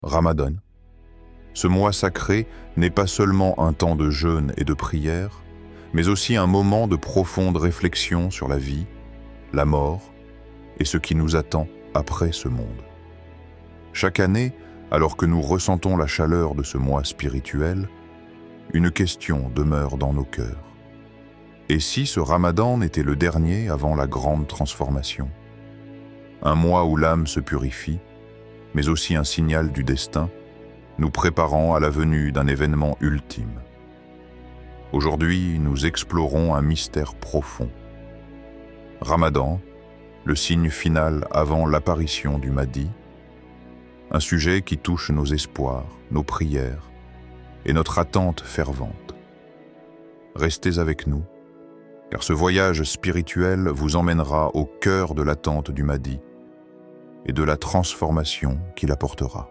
Ramadan. Ce mois sacré n'est pas seulement un temps de jeûne et de prière, mais aussi un moment de profonde réflexion sur la vie, la mort et ce qui nous attend après ce monde. Chaque année, alors que nous ressentons la chaleur de ce mois spirituel, une question demeure dans nos cœurs. Et si ce Ramadan n'était le dernier avant la grande transformation? Un mois où l'âme se purifie, mais aussi un signal du destin, nous préparant à la venue d'un événement ultime. Aujourd'hui, nous explorons un mystère profond. Ramadan, le signe final avant l'apparition du Mahdi, un sujet qui touche nos espoirs, nos prières et notre attente fervente. Restez avec nous, car ce voyage spirituel vous emmènera au cœur de l'attente du Mahdi et de la transformation qu'il apportera.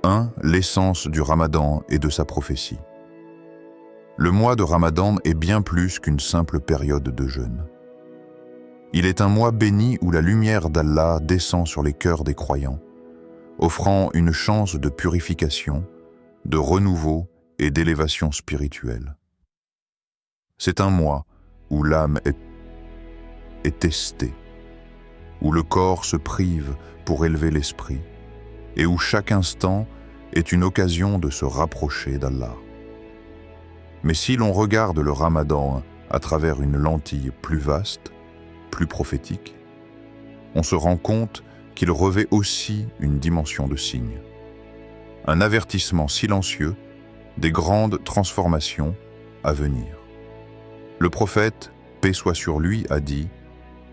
1. L'essence du Ramadan et de sa prophétie. Le mois de Ramadan est bien plus qu'une simple période de jeûne. Il est un mois béni où la lumière d'Allah descend sur les cœurs des croyants, offrant une chance de purification, de renouveau et d'élévation spirituelle. C'est un mois où l'âme est testée, où le corps se prive pour élever l'esprit, et où chaque instant est une occasion de se rapprocher d'Allah. Mais si l'on regarde le Ramadan à travers une lentille plus vaste, plus prophétique, on se rend compte qu'il revêt aussi une dimension de signe. Un avertissement silencieux des grandes transformations à venir. Le prophète, paix soit sur lui, a dit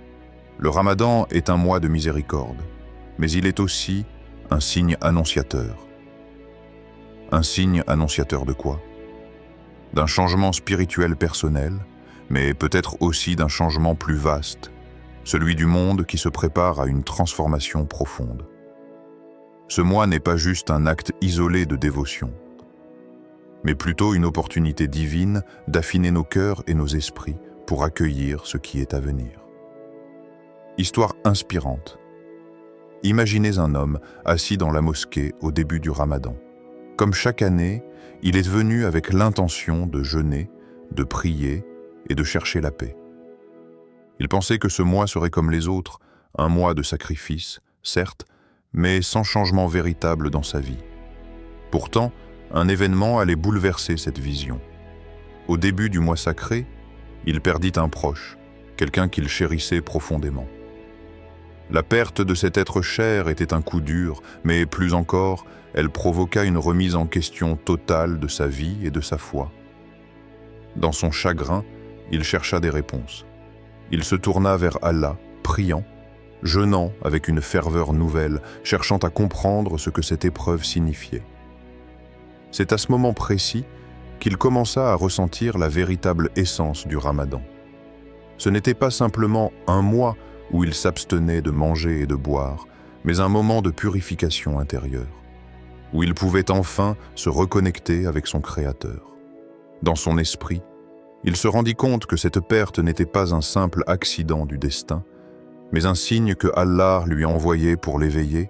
« Le Ramadan est un mois de miséricorde, mais il est aussi un signe annonciateur. » Un signe annonciateur de quoi? D'un changement spirituel personnel, mais peut-être aussi d'un changement plus vaste, celui du monde qui se prépare à une transformation profonde. Ce mois n'est pas juste un acte isolé de dévotion, mais plutôt une opportunité divine d'affiner nos cœurs et nos esprits pour accueillir ce qui est à venir. Histoire inspirante. Imaginez un homme assis dans la mosquée au début du Ramadan. Comme chaque année, il est venu avec l'intention de jeûner, de prier et de chercher la paix. Il pensait que ce mois serait comme les autres, un mois de sacrifice, certes, mais sans changement véritable dans sa vie. Pourtant, un événement allait bouleverser cette vision. Au début du mois sacré, il perdit un proche, quelqu'un qu'il chérissait profondément. La perte de cet être cher était un coup dur, mais plus encore, elle provoqua une remise en question totale de sa vie et de sa foi. Dans son chagrin, il chercha des réponses. Il se tourna vers Allah, priant, jeûnant avec une ferveur nouvelle, cherchant à comprendre ce que cette épreuve signifiait. C'est à ce moment précis qu'il commença à ressentir la véritable essence du Ramadan. Ce n'était pas simplement un mois où il s'abstenait de manger et de boire, mais un moment de purification intérieure, où il pouvait enfin se reconnecter avec son Créateur. Dans son esprit, il se rendit compte que cette perte n'était pas un simple accident du destin, mais un signe que Allah lui envoyait pour l'éveiller,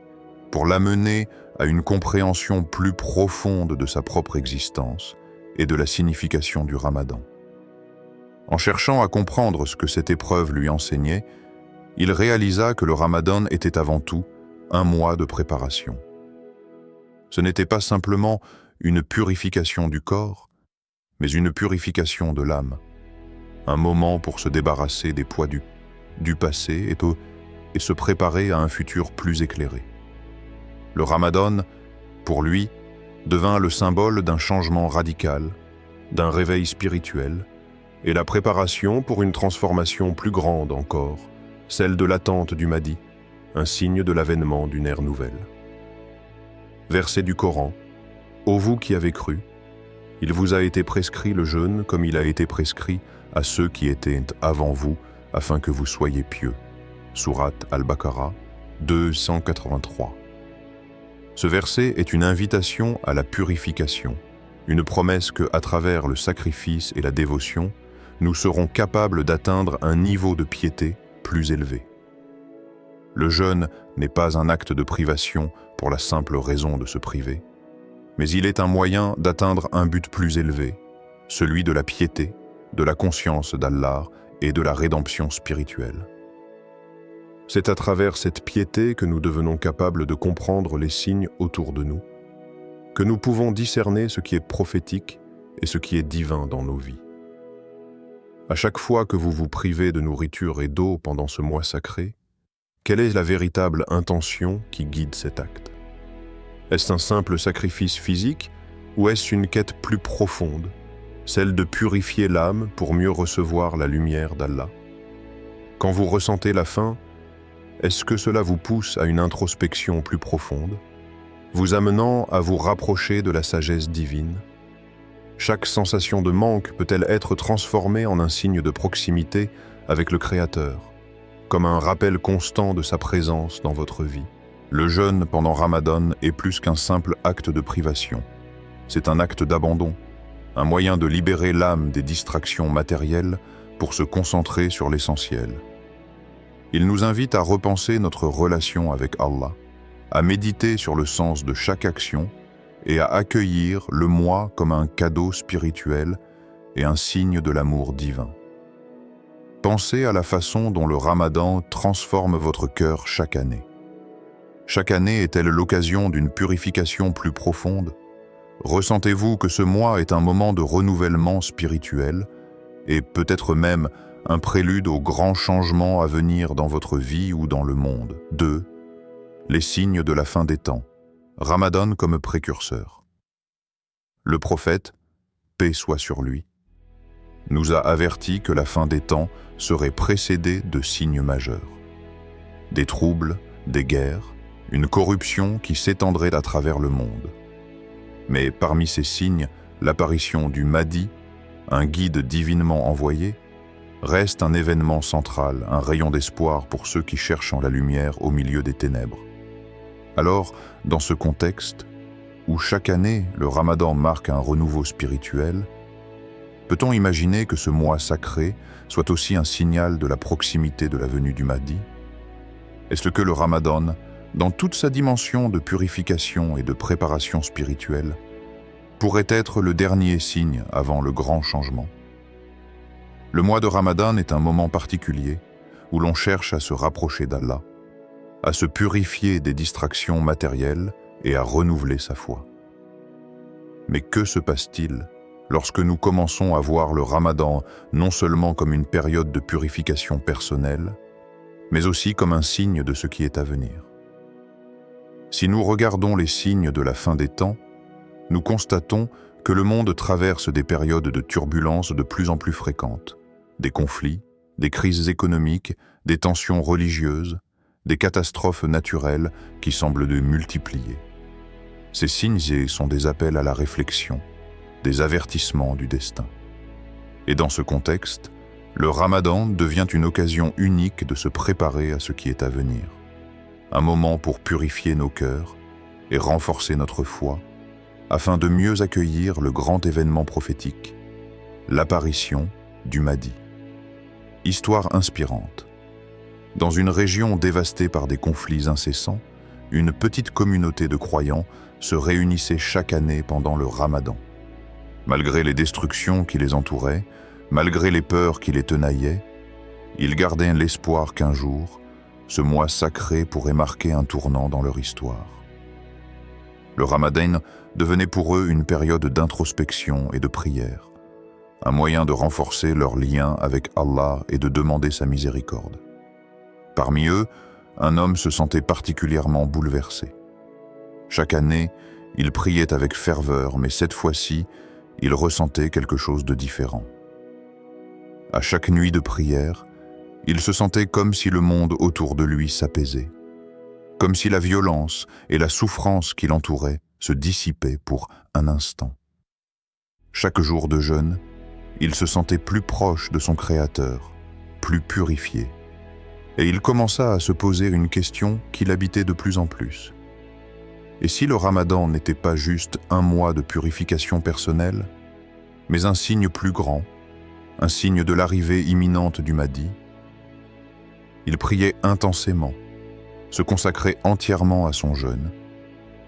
pour l'amener à une compréhension plus profonde de sa propre existence et de la signification du Ramadan. En cherchant à comprendre ce que cette épreuve lui enseignait, il réalisa que le Ramadan était avant tout un mois de préparation. Ce n'était pas simplement une purification du corps, mais une purification de l'âme, un moment pour se débarrasser des poids du passé et se préparer à un futur plus éclairé. Le Ramadan, pour lui, devint le symbole d'un changement radical, d'un réveil spirituel, et la préparation pour une transformation plus grande encore, celle de l'attente du Mahdi, un signe de l'avènement d'une ère nouvelle. Verset du Coran. Ô vous qui avez cru, il vous a été prescrit le jeûne comme il a été prescrit à ceux qui étaient avant vous, afin que vous soyez pieux. Sourate Al-Baqarah 283. Ce verset est une invitation à la purification, une promesse que, à travers le sacrifice et la dévotion, nous serons capables d'atteindre un niveau de piété plus élevé. Le jeûne n'est pas un acte de privation pour la simple raison de se priver, mais il est un moyen d'atteindre un but plus élevé, celui de la piété, de la conscience d'Allah et de la rédemption spirituelle. C'est à travers cette piété que nous devenons capables de comprendre les signes autour de nous, que nous pouvons discerner ce qui est prophétique et ce qui est divin dans nos vies. À chaque fois que vous vous privez de nourriture et d'eau pendant ce mois sacré, quelle est la véritable intention qui guide cet acte? Est-ce un simple sacrifice physique ou est-ce une quête plus profonde, celle de purifier l'âme pour mieux recevoir la lumière d'Allah? Quand vous ressentez la faim, est-ce que cela vous pousse à une introspection plus profonde, vous amenant à vous rapprocher de la sagesse divine? Chaque sensation de manque peut-elle être transformée en un signe de proximité avec le Créateur, comme un rappel constant de sa présence dans votre vie? Le jeûne pendant Ramadan est plus qu'un simple acte de privation. C'est un acte d'abandon, un moyen de libérer l'âme des distractions matérielles pour se concentrer sur l'essentiel. Il nous invite à repenser notre relation avec Allah, à méditer sur le sens de chaque action et à accueillir le mois comme un cadeau spirituel et un signe de l'amour divin. Pensez à la façon dont le Ramadan transforme votre cœur chaque année. Chaque année est-elle l'occasion d'une purification plus profonde? Ressentez-vous que ce mois est un moment de renouvellement spirituel et peut-être même un prélude aux grands changements à venir dans votre vie ou dans le monde? 2. Les signes de la fin des temps. Ramadan comme précurseur. Le prophète, paix soit sur lui, nous a averti que la fin des temps serait précédée de signes majeurs. Des troubles, des guerres, une corruption qui s'étendrait à travers le monde. Mais parmi ces signes, l'apparition du Mahdi, un guide divinement envoyé, reste un événement central, un rayon d'espoir pour ceux qui cherchent en la lumière au milieu des ténèbres. Alors, dans ce contexte, où chaque année le Ramadan marque un renouveau spirituel, peut-on imaginer que ce mois sacré soit aussi un signal de la proximité de la venue du Mahdi? Est-ce que le Ramadan, dans toute sa dimension de purification et de préparation spirituelle, pourrait être le dernier signe avant le grand changement? Le mois de Ramadan est un moment particulier où l'on cherche à se rapprocher d'Allah, à se purifier des distractions matérielles et à renouveler sa foi. Mais que se passe-t-il lorsque nous commençons à voir le Ramadan non seulement comme une période de purification personnelle, mais aussi comme un signe de ce qui est à venir? Si nous regardons les signes de la fin des temps, nous constatons que le monde traverse des périodes de turbulences de plus en plus fréquentes, des conflits, des crises économiques, des tensions religieuses, des catastrophes naturelles qui semblent de multiplier. Ces signes sont des appels à la réflexion, des avertissements du destin. Et dans ce contexte, le Ramadan devient une occasion unique de se préparer à ce qui est à venir. Un moment pour purifier nos cœurs et renforcer notre foi, afin de mieux accueillir le grand événement prophétique, l'apparition du Mahdi. Histoire inspirante. Dans une région dévastée par des conflits incessants, une petite communauté de croyants se réunissait chaque année pendant le Ramadan. Malgré les destructions qui les entouraient, malgré les peurs qui les tenaillaient, ils gardaient l'espoir qu'un jour, ce mois sacré pourrait marquer un tournant dans leur histoire. Le Ramadan devenait pour eux une période d'introspection et de prière, un moyen de renforcer leur lien avec Allah et de demander sa miséricorde. Parmi eux, un homme se sentait particulièrement bouleversé. Chaque année, il priait avec ferveur, mais cette fois-ci, il ressentait quelque chose de différent. À chaque nuit de prière, il se sentait comme si le monde autour de lui s'apaisait, comme si la violence et la souffrance qui l'entourait se dissipaient pour un instant. Chaque jour de jeûne, il se sentait plus proche de son Créateur, plus purifié, et il commença à se poser une question qui l'habitait de plus en plus. Et si le Ramadan n'était pas juste un mois de purification personnelle, mais un signe plus grand, un signe de l'arrivée imminente du Mahdi? Il priait intensément, se consacrait entièrement à son jeûne,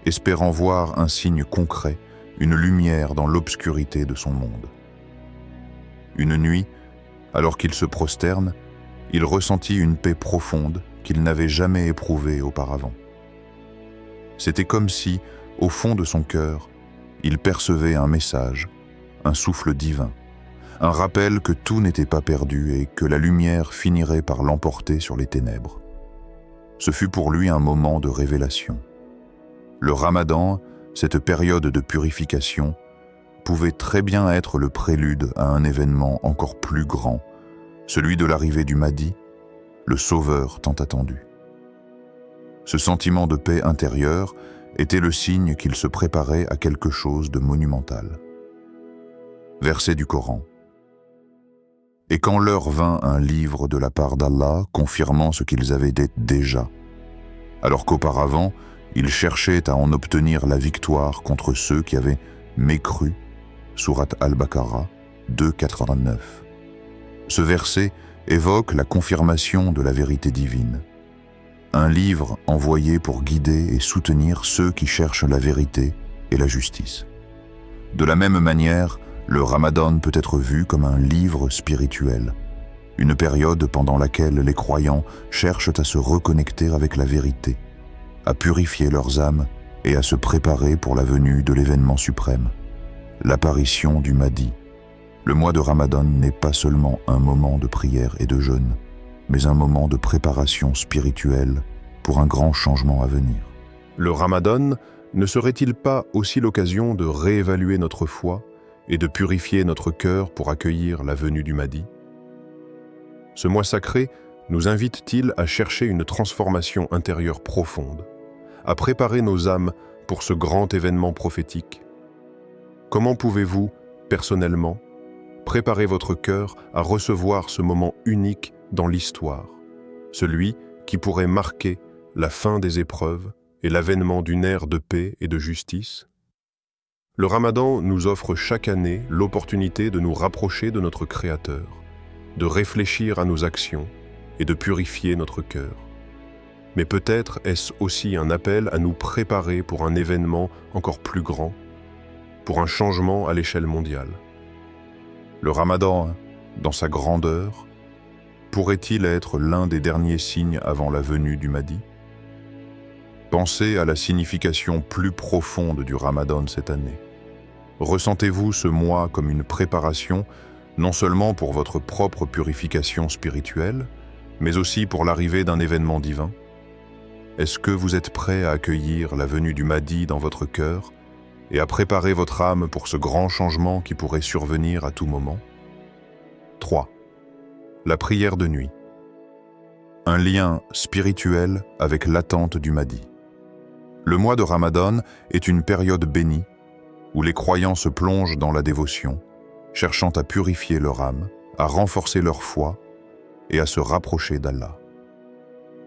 espérant voir un signe concret, une lumière dans l'obscurité de son monde. Une nuit, alors qu'il se prosterne, il ressentit une paix profonde qu'il n'avait jamais éprouvée auparavant. C'était comme si, au fond de son cœur, il percevait un message, un souffle divin, un rappel que tout n'était pas perdu et que la lumière finirait par l'emporter sur les ténèbres. Ce fut pour lui un moment de révélation. Le Ramadan, cette période de purification, pouvait très bien être le prélude à un événement encore plus grand, celui de l'arrivée du Mahdi, le sauveur tant attendu. Ce sentiment de paix intérieure était le signe qu'il se préparait à quelque chose de monumental. Verset du Coran. Et quand leur vint un livre de la part d'Allah confirmant ce qu'ils avaient dit déjà, alors qu'auparavant, ils cherchaient à en obtenir la victoire contre ceux qui avaient mécru, sourate Al-Baqarah 2,89. Ce verset évoque la confirmation de la vérité divine. Un livre envoyé pour guider et soutenir ceux qui cherchent la vérité et la justice. De la même manière, le Ramadan peut être vu comme un livre spirituel, une période pendant laquelle les croyants cherchent à se reconnecter avec la vérité, à purifier leurs âmes et à se préparer pour la venue de l'événement suprême, l'apparition du Mahdi. Le mois de Ramadan n'est pas seulement un moment de prière et de jeûne, mais un moment de préparation spirituelle pour un grand changement à venir. Le Ramadan ne serait-il pas aussi l'occasion de réévaluer notre foi et de purifier notre cœur pour accueillir la venue du Mahdi? Ce mois sacré nous invite-t-il à chercher une transformation intérieure profonde, à préparer nos âmes pour ce grand événement prophétique? Comment pouvez-vous, personnellement, préparer votre cœur à recevoir ce moment unique dans l'histoire, celui qui pourrait marquer la fin des épreuves et l'avènement d'une ère de paix et de justice? Le Ramadan nous offre chaque année l'opportunité de nous rapprocher de notre Créateur, de réfléchir à nos actions et de purifier notre cœur. Mais peut-être est-ce aussi un appel à nous préparer pour un événement encore plus grand, pour un changement à l'échelle mondiale. Le Ramadan, dans sa grandeur, pourrait-il être l'un des derniers signes avant la venue du Mahdi? Pensez à la signification plus profonde du Ramadan cette année. Ressentez-vous ce mois comme une préparation, non seulement pour votre propre purification spirituelle, mais aussi pour l'arrivée d'un événement divin? Est-ce que vous êtes prêt à accueillir la venue du Mahdi dans votre cœur et à préparer votre âme pour ce grand changement qui pourrait survenir à tout moment? 3. La prière de nuit. Un lien spirituel avec l'attente du Mahdi. Le mois de Ramadan est une période bénie où les croyants se plongent dans la dévotion, cherchant à purifier leur âme, à renforcer leur foi et à se rapprocher d'Allah.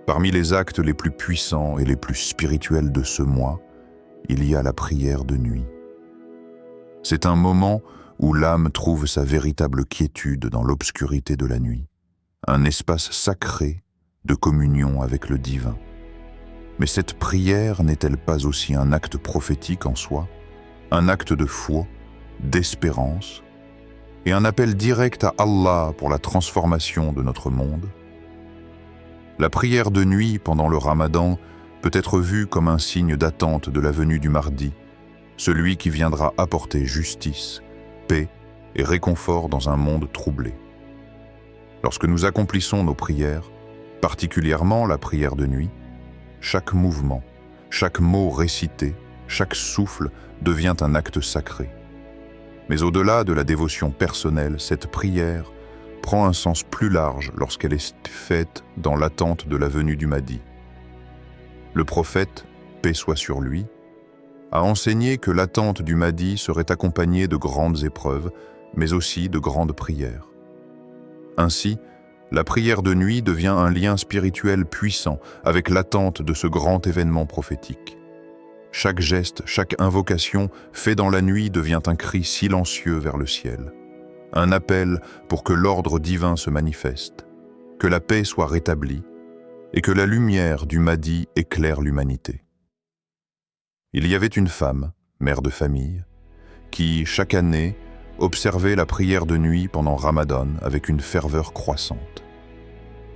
Parmi les actes les plus puissants et les plus spirituels de ce mois, il y a la prière de nuit. C'est un moment où l'âme trouve sa véritable quiétude dans l'obscurité de la nuit, un espace sacré de communion avec le divin. Mais cette prière n'est-elle pas aussi un acte prophétique en soi, un acte de foi, d'espérance, et un appel direct à Allah pour la transformation de notre monde? La prière de nuit pendant le Ramadan peut être vue comme un signe d'attente de la venue du Mahdi, celui qui viendra apporter justice, paix et réconfort dans un monde troublé. Lorsque nous accomplissons nos prières, particulièrement la prière de nuit, chaque mouvement, chaque mot récité, chaque souffle devient un acte sacré. Mais au-delà de la dévotion personnelle, cette prière prend un sens plus large lorsqu'elle est faite dans l'attente de la venue du Mahdi. Le prophète, paix soit sur lui, a enseigné que l'attente du Mahdi serait accompagnée de grandes épreuves, mais aussi de grandes prières. Ainsi, la prière de nuit devient un lien spirituel puissant avec l'attente de ce grand événement prophétique. Chaque geste, chaque invocation fait dans la nuit devient un cri silencieux vers le ciel, un appel pour que l'ordre divin se manifeste, que la paix soit rétablie et que la lumière du Mahdi éclaire l'humanité. Il y avait une femme, mère de famille, qui, chaque année, observait la prière de nuit pendant Ramadan avec une ferveur croissante.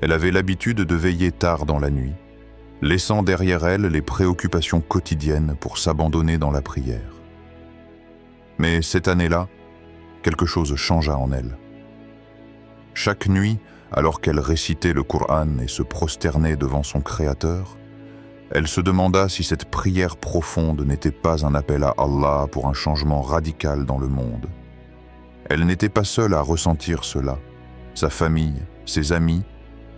Elle avait l'habitude de veiller tard dans la nuit, laissant derrière elle les préoccupations quotidiennes pour s'abandonner dans la prière. Mais cette année-là, quelque chose changea en elle. Chaque nuit, alors qu'elle récitait le Coran et se prosternait devant son Créateur, elle se demanda si cette prière profonde n'était pas un appel à Allah pour un changement radical dans le monde. Elle n'était pas seule à ressentir cela. Sa famille, ses amis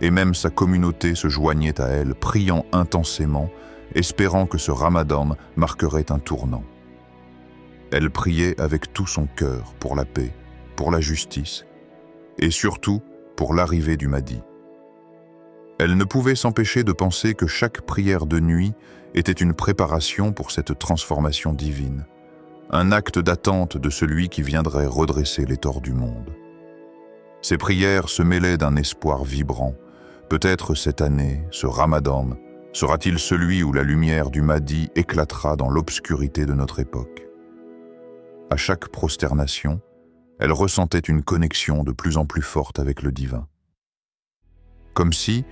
et même sa communauté se joignaient à elle, priant intensément, espérant que ce Ramadan marquerait un tournant. Elle priait avec tout son cœur pour la paix, pour la justice et surtout pour l'arrivée du Mahdi. Elle ne pouvait s'empêcher de penser que chaque prière de nuit était une préparation pour cette transformation divine, un acte d'attente de celui qui viendrait redresser les torts du monde. Ces prières se mêlaient d'un espoir vibrant. Peut-être cette année, ce Ramadan, sera-t-il celui où la lumière du Mahdi éclatera dans l'obscurité de notre époque. À chaque prosternation, elle ressentait une connexion de plus en plus forte avec le divin. Comme si,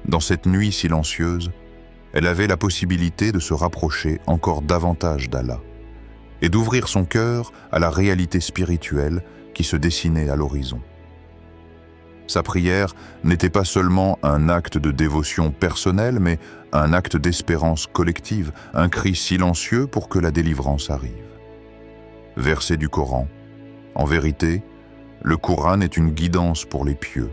dans cette nuit silencieuse, elle avait la possibilité de se rapprocher encore davantage d'Allah et d'ouvrir son cœur à la réalité spirituelle qui se dessinait à l'horizon. Sa prière n'était pas seulement un acte de dévotion personnelle, mais un acte d'espérance collective, un cri silencieux pour que la délivrance arrive. Verset du Coran. En vérité, le Coran est une guidance pour les pieux,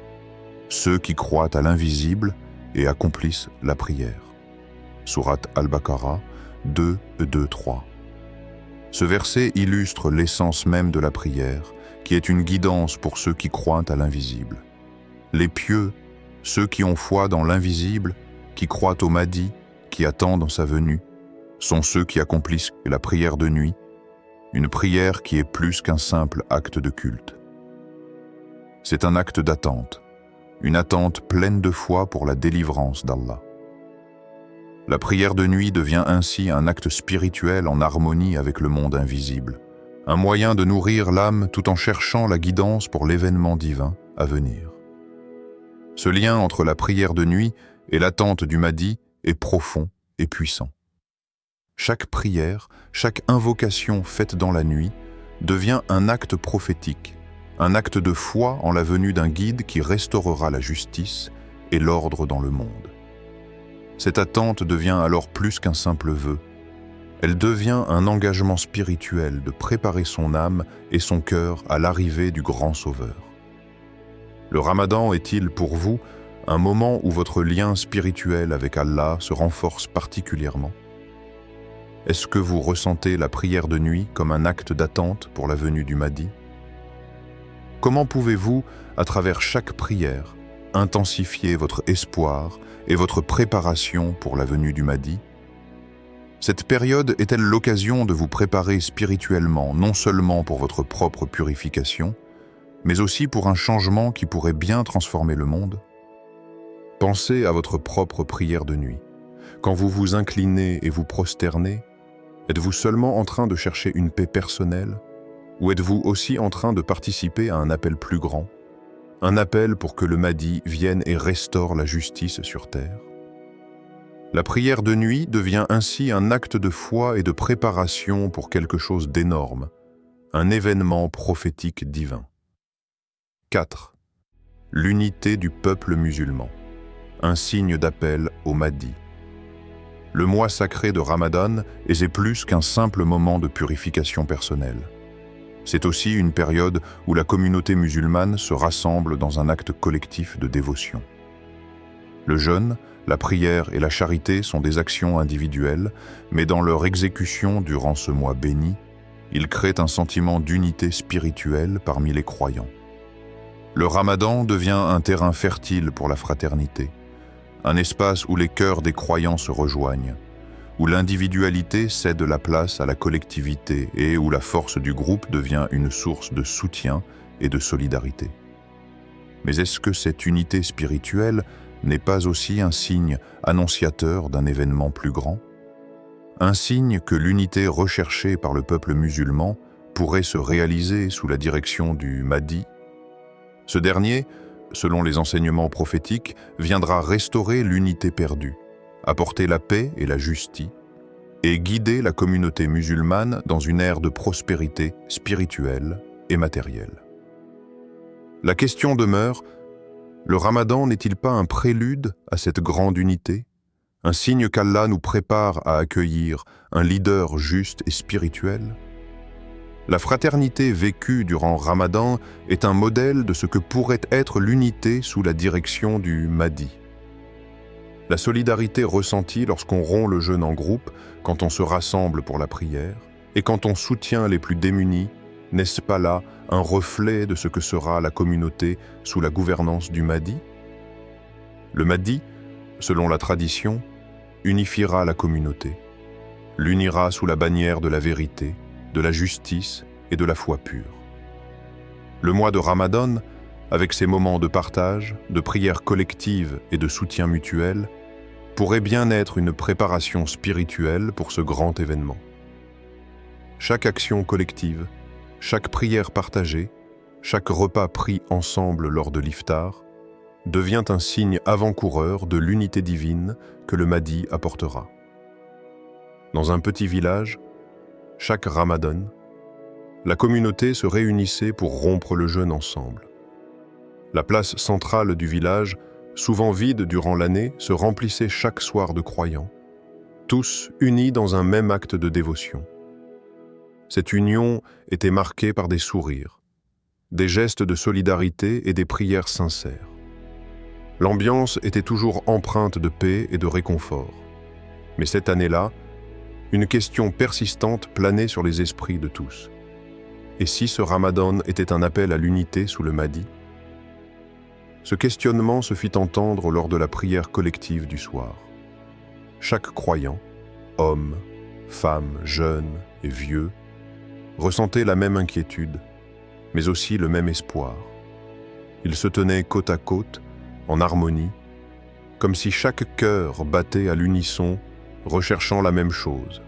ceux qui croient à l'invisible et accomplissent la prière. Sourate Al-Baqarah 2:3. Ce verset illustre l'essence même de la prière, qui est une guidance pour ceux qui croient à l'invisible. Les pieux, ceux qui ont foi dans l'invisible, qui croient au Mahdi, qui attendent sa venue, sont ceux qui accomplissent la prière de nuit, une prière qui est plus qu'un simple acte de culte. C'est un acte d'attente, une attente pleine de foi pour la délivrance d'Allah. La prière de nuit devient ainsi un acte spirituel en harmonie avec le monde invisible, un moyen de nourrir l'âme tout en cherchant la guidance pour l'événement divin à venir. Ce lien entre la prière de nuit et l'attente du Mahdi est profond et puissant. Chaque prière, chaque invocation faite dans la nuit devient un acte prophétique, un acte de foi en la venue d'un guide qui restaurera la justice et l'ordre dans le monde. Cette attente devient alors plus qu'un simple vœu. Elle devient un engagement spirituel de préparer son âme et son cœur à l'arrivée du grand Sauveur. Le Ramadan est-il pour vous un moment où votre lien spirituel avec Allah se renforce particulièrement? Est-ce que vous ressentez la prière de nuit comme un acte d'attente pour la venue du Mahdi? Comment pouvez-vous, à travers chaque prière, intensifier votre espoir et votre préparation pour la venue du Mahdi? Cette période est-elle l'occasion de vous préparer spirituellement, non seulement pour votre propre purification, mais aussi pour un changement qui pourrait bien transformer le monde? Pensez à votre propre prière de nuit. Quand vous vous inclinez et vous prosternez, êtes-vous seulement en train de chercher une paix personnelle, ou êtes-vous aussi en train de participer à un appel plus grand, un appel pour que le Mahdi vienne et restaure la justice sur terre? La prière de nuit devient ainsi un acte de foi et de préparation pour quelque chose d'énorme, un événement prophétique divin. 4. L'unité du peuple musulman, un signe d'appel au Mahdi. Le mois sacré de Ramadan est plus qu'un simple moment de purification personnelle. C'est aussi une période où la communauté musulmane se rassemble dans un acte collectif de dévotion. Le jeûne, la prière et la charité sont des actions individuelles, mais dans leur exécution durant ce mois béni, ils créent un sentiment d'unité spirituelle parmi les croyants. Le Ramadan devient un terrain fertile pour la fraternité, un espace où les cœurs des croyants se rejoignent, où l'individualité cède la place à la collectivité et où la force du groupe devient une source de soutien et de solidarité. Mais est-ce que cette unité spirituelle n'est pas aussi un signe annonciateur d'un événement plus grand? Un signe que l'unité recherchée par le peuple musulman pourrait se réaliser sous la direction du Mahdi? Ce dernier, selon les enseignements prophétiques, viendra restaurer l'unité perdue, apporter la paix et la justice, et guider la communauté musulmane dans une ère de prospérité spirituelle et matérielle. La question demeure, le Ramadan n'est-il pas un prélude à cette grande unité, un signe qu'Allah nous prépare à accueillir un leader juste et spirituel? La fraternité vécue durant Ramadan est un modèle de ce que pourrait être l'unité sous la direction du Mahdi. La solidarité ressentie lorsqu'on rompt le jeûne en groupe, quand on se rassemble pour la prière, et quand on soutient les plus démunis, n'est-ce pas là un reflet de ce que sera la communauté sous la gouvernance du Mahdi? Le Mahdi, selon la tradition, unifiera la communauté, l'unira sous la bannière de la vérité, de la justice et de la foi pure. Le mois de Ramadan, avec ses moments de partage, de prière collective et de soutien mutuel, pourrait bien être une préparation spirituelle pour ce grand événement. Chaque action collective, chaque prière partagée, chaque repas pris ensemble lors de l'iftar, devient un signe avant-coureur de l'unité divine que le Mahdi apportera. Dans un petit village, chaque Ramadan, la communauté se réunissait pour rompre le jeûne ensemble. La place centrale du village, souvent vide durant l'année, se remplissait chaque soir de croyants, tous unis dans un même acte de dévotion. Cette union était marquée par des sourires, des gestes de solidarité et des prières sincères. L'ambiance était toujours empreinte de paix et de réconfort. Mais cette année-là, une question persistante planait sur les esprits de tous. Et si ce Ramadan était un appel à l'unité sous le Mahdi? Ce questionnement se fit entendre lors de la prière collective du soir. Chaque croyant, homme, femme, jeune et vieux, ressentait la même inquiétude, mais aussi le même espoir. Ils se tenaient côte à côte, en harmonie, comme si chaque cœur battait à l'unisson, recherchant la même chose.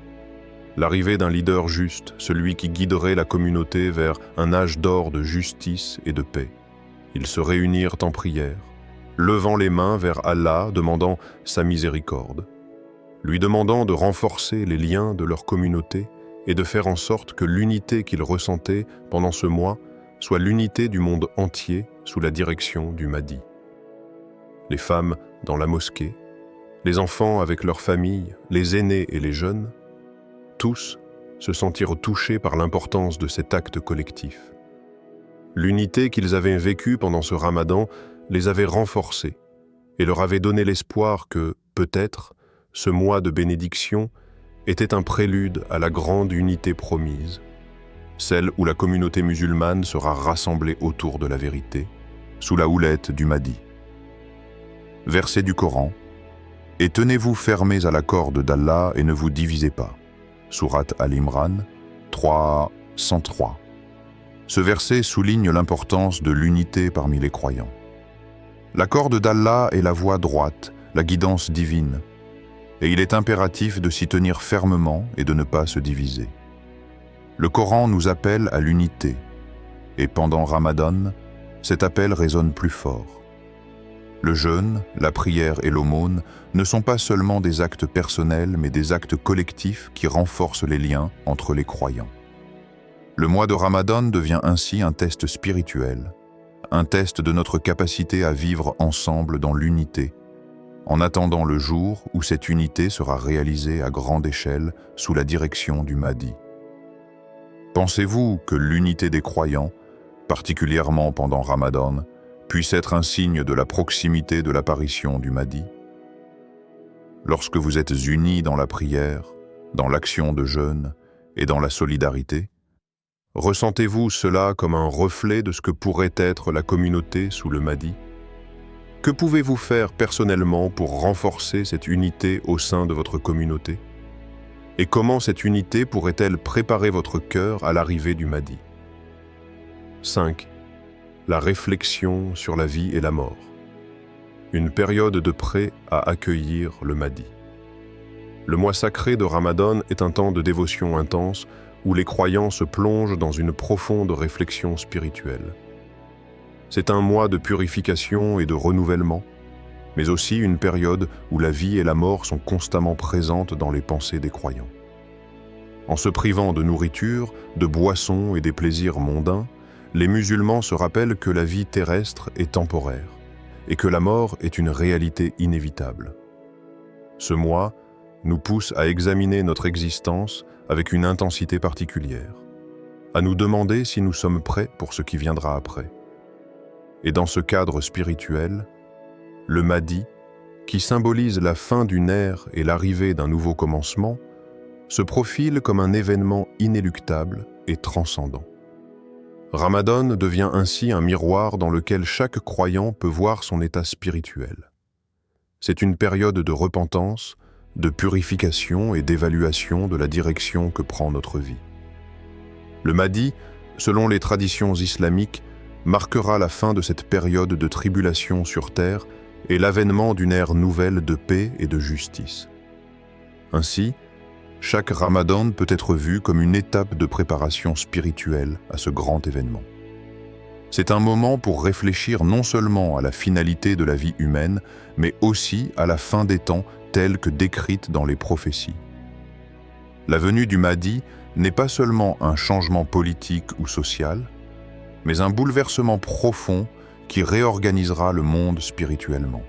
L'arrivée d'un leader juste, celui qui guiderait la communauté vers un âge d'or de justice et de paix. Ils se réunirent en prière, levant les mains vers Allah, demandant sa miséricorde, lui demandant de renforcer les liens de leur communauté et de faire en sorte que l'unité qu'ils ressentaient pendant ce mois soit l'unité du monde entier sous la direction du Mahdi. Les femmes dans la mosquée, les enfants avec leurs familles, les aînés et les jeunes, tous se sentirent touchés par l'importance de cet acte collectif. L'unité qu'ils avaient vécue pendant ce Ramadan les avait renforcés et leur avait donné l'espoir que, peut-être, ce mois de bénédiction était un prélude à la grande unité promise, celle où la communauté musulmane sera rassemblée autour de la vérité, sous la houlette du Mahdi. Verset du Coran: « Et tenez-vous fermés à la corde d'Allah et ne vous divisez pas. » Sourate Al-Imran 3:103. Ce verset souligne l'importance de l'unité parmi les croyants. La corde d'Allah est la voie droite, la guidance divine, et il est impératif de s'y tenir fermement et de ne pas se diviser. Le Coran nous appelle à l'unité, et pendant Ramadan, cet appel résonne plus fort. Le jeûne, la prière et l'aumône ne sont pas seulement des actes personnels, mais des actes collectifs qui renforcent les liens entre les croyants. Le mois de Ramadan devient ainsi un test spirituel, un test de notre capacité à vivre ensemble dans l'unité, en attendant le jour où cette unité sera réalisée à grande échelle sous la direction du Mahdi. Pensez-vous que l'unité des croyants, particulièrement pendant Ramadan, puisse être un signe de la proximité de l'apparition du Mahdi? Lorsque vous êtes unis dans la prière, dans l'action de jeûne et dans la solidarité, ressentez-vous cela comme un reflet de ce que pourrait être la communauté sous le Mahdi? Que pouvez-vous faire personnellement pour renforcer cette unité au sein de votre communauté? Et comment cette unité pourrait-elle préparer votre cœur à l'arrivée du Mahdi? 5. La réflexion sur la vie et la mort. une période de prêt à accueillir le Mahdi. Le mois sacré de Ramadan est un temps de dévotion intense où les croyants se plongent dans une profonde réflexion spirituelle. C'est un mois de purification et de renouvellement, mais aussi une période où la vie et la mort sont constamment présentes dans les pensées des croyants. En se privant de nourriture, de boissons et des plaisirs mondains, les musulmans se rappellent que la vie terrestre est temporaire et que la mort est une réalité inévitable. Ce mois nous pousse à examiner notre existence avec une intensité particulière, à nous demander si nous sommes prêts pour ce qui viendra après. Et dans ce cadre spirituel, le Mahdi, qui symbolise la fin d'une ère et l'arrivée d'un nouveau commencement, se profile comme un événement inéluctable et transcendant. Ramadan devient ainsi un miroir dans lequel chaque croyant peut voir son état spirituel. C'est une période de repentance, de purification et d'évaluation de la direction que prend notre vie. Le Mahdi, selon les traditions islamiques, marquera la fin de cette période de tribulation sur terre et l'avènement d'une ère nouvelle de paix et de justice. Ainsi, chaque Ramadan peut être vu comme une étape de préparation spirituelle à ce grand événement. C'est un moment pour réfléchir non seulement à la finalité de la vie humaine, mais aussi à la fin des temps telle que décrite dans les prophéties. La venue du Mahdi n'est pas seulement un changement politique ou social, mais un bouleversement profond qui réorganisera le monde spirituellement.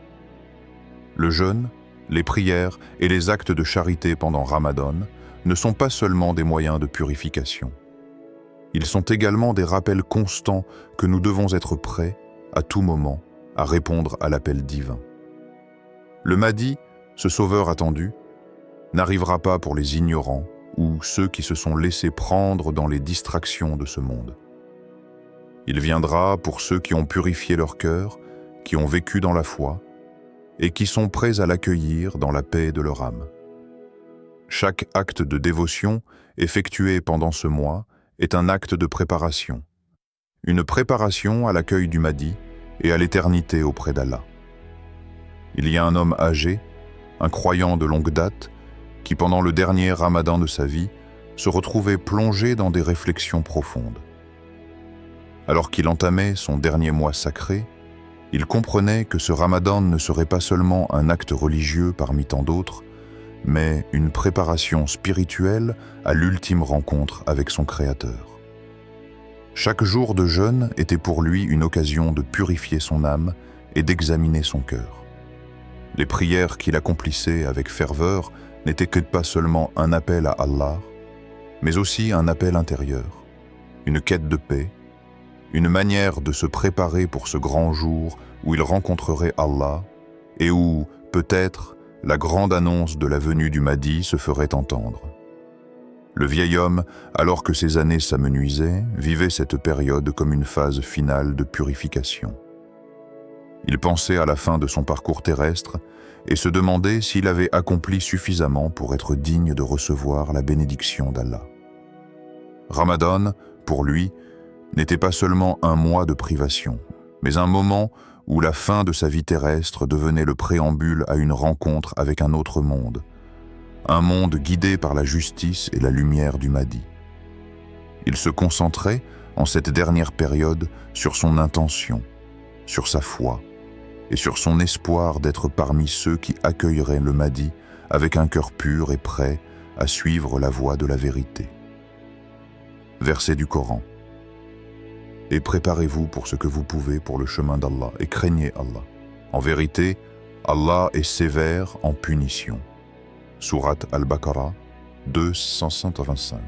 Le jeûne, les prières et les actes de charité pendant Ramadan ne sont pas seulement des moyens de purification. Ils sont également des rappels constants que nous devons être prêts, à tout moment, à répondre à l'appel divin. Le Mahdi, ce sauveur attendu, n'arrivera pas pour les ignorants ou ceux qui se sont laissés prendre dans les distractions de ce monde. Il viendra pour ceux qui ont purifié leur cœur, qui ont vécu dans la foi et qui sont prêts à l'accueillir dans la paix de leur âme. Chaque acte de dévotion effectué pendant ce mois est un acte de préparation, une préparation à l'accueil du Mahdi et à l'éternité auprès d'Allah. Il y a un homme âgé, un croyant de longue date, qui pendant le dernier Ramadan de sa vie se retrouvait plongé dans des réflexions profondes. Alors qu'il entamait son dernier mois sacré, il comprenait que ce Ramadan ne serait pas seulement un acte religieux parmi tant d'autres, mais une préparation spirituelle à l'ultime rencontre avec son Créateur. Chaque jour de jeûne était pour lui une occasion de purifier son âme et d'examiner son cœur. Les prières qu'il accomplissait avec ferveur n'étaient que pas seulement un appel à Allah, mais aussi un appel intérieur, une quête de paix, une manière de se préparer pour ce grand jour où il rencontrerait Allah et où, peut-être, la grande annonce de la venue du Mahdi se ferait entendre. Le vieil homme, alors que ses années s'amenuisaient, vivait cette période comme une phase finale de purification. Il pensait à la fin de son parcours terrestre et se demandait s'il avait accompli suffisamment pour être digne de recevoir la bénédiction d'Allah. Ramadan, pour lui, n'était pas seulement un mois de privation, mais un moment où la fin de sa vie terrestre devenait le préambule à une rencontre avec un autre monde, un monde guidé par la justice et la lumière du Mahdi. Il se concentrait, en cette dernière période, sur son intention, sur sa foi, et sur son espoir d'être parmi ceux qui accueilleraient le Mahdi avec un cœur pur et prêt à suivre la voie de la vérité. Verset du Coran. Et préparez-vous pour ce que vous pouvez pour le chemin d'Allah, et craignez Allah. En vérité, Allah est sévère en punition. Sourate Al-Baqarah 225.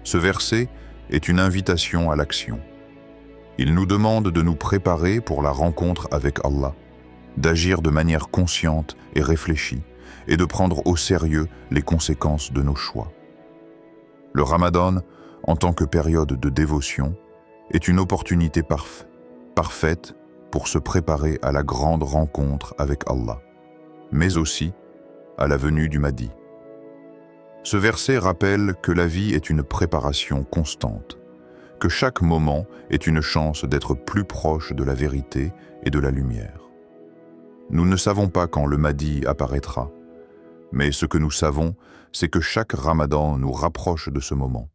Ce verset est une invitation à l'action. Il nous demande de nous préparer pour la rencontre avec Allah, d'agir de manière consciente et réfléchie, et de prendre au sérieux les conséquences de nos choix. Le Ramadan, en tant que période de dévotion, est une opportunité parfaite pour se préparer à la grande rencontre avec Allah, mais aussi à la venue du Mahdi. Ce verset rappelle que la vie est une préparation constante, que chaque moment est une chance d'être plus proche de la vérité et de la lumière. Nous ne savons pas quand le Mahdi apparaîtra, mais ce que nous savons, c'est que chaque Ramadan nous rapproche de ce moment,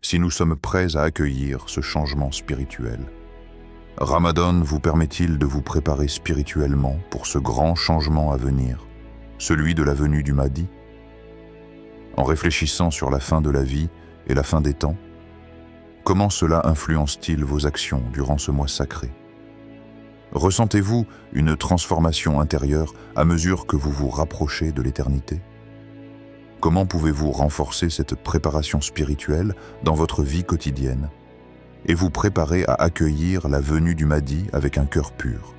si nous sommes prêts à accueillir ce changement spirituel. Ramadan vous permet-il de vous préparer spirituellement pour ce grand changement à venir, celui de la venue du Mahdi? En réfléchissant sur la fin de la vie et la fin des temps, comment cela influence-t-il vos actions durant ce mois sacré? Ressentez-vous une transformation intérieure à mesure que vous vous rapprochez de l'éternité? Comment pouvez-vous renforcer cette préparation spirituelle dans votre vie quotidienne et vous préparer à accueillir la venue du Mahdi avec un cœur pur?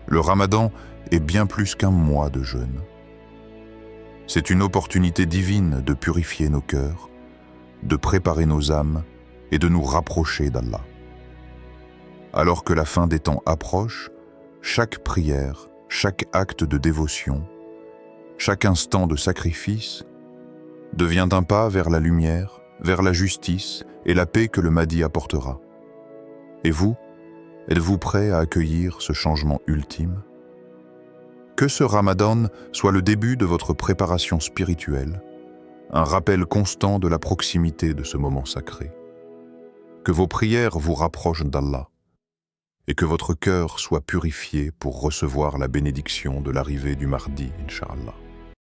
Le Ramadan est bien plus qu'un mois de jeûne. C'est une opportunité divine de purifier nos cœurs, de préparer nos âmes et de nous rapprocher d'Allah. Alors que la fin des temps approche, chaque prière, chaque acte de dévotion, chaque instant de sacrifice devient un pas vers la lumière, vers la justice et la paix que le Mahdi apportera. Et vous, êtes-vous prêt à accueillir ce changement ultime? Que ce Ramadan soit le début de votre préparation spirituelle, un rappel constant de la proximité de ce moment sacré. Que vos prières vous rapprochent d'Allah et que votre cœur soit purifié pour recevoir la bénédiction de l'arrivée du Mahdi, Inch'Allah.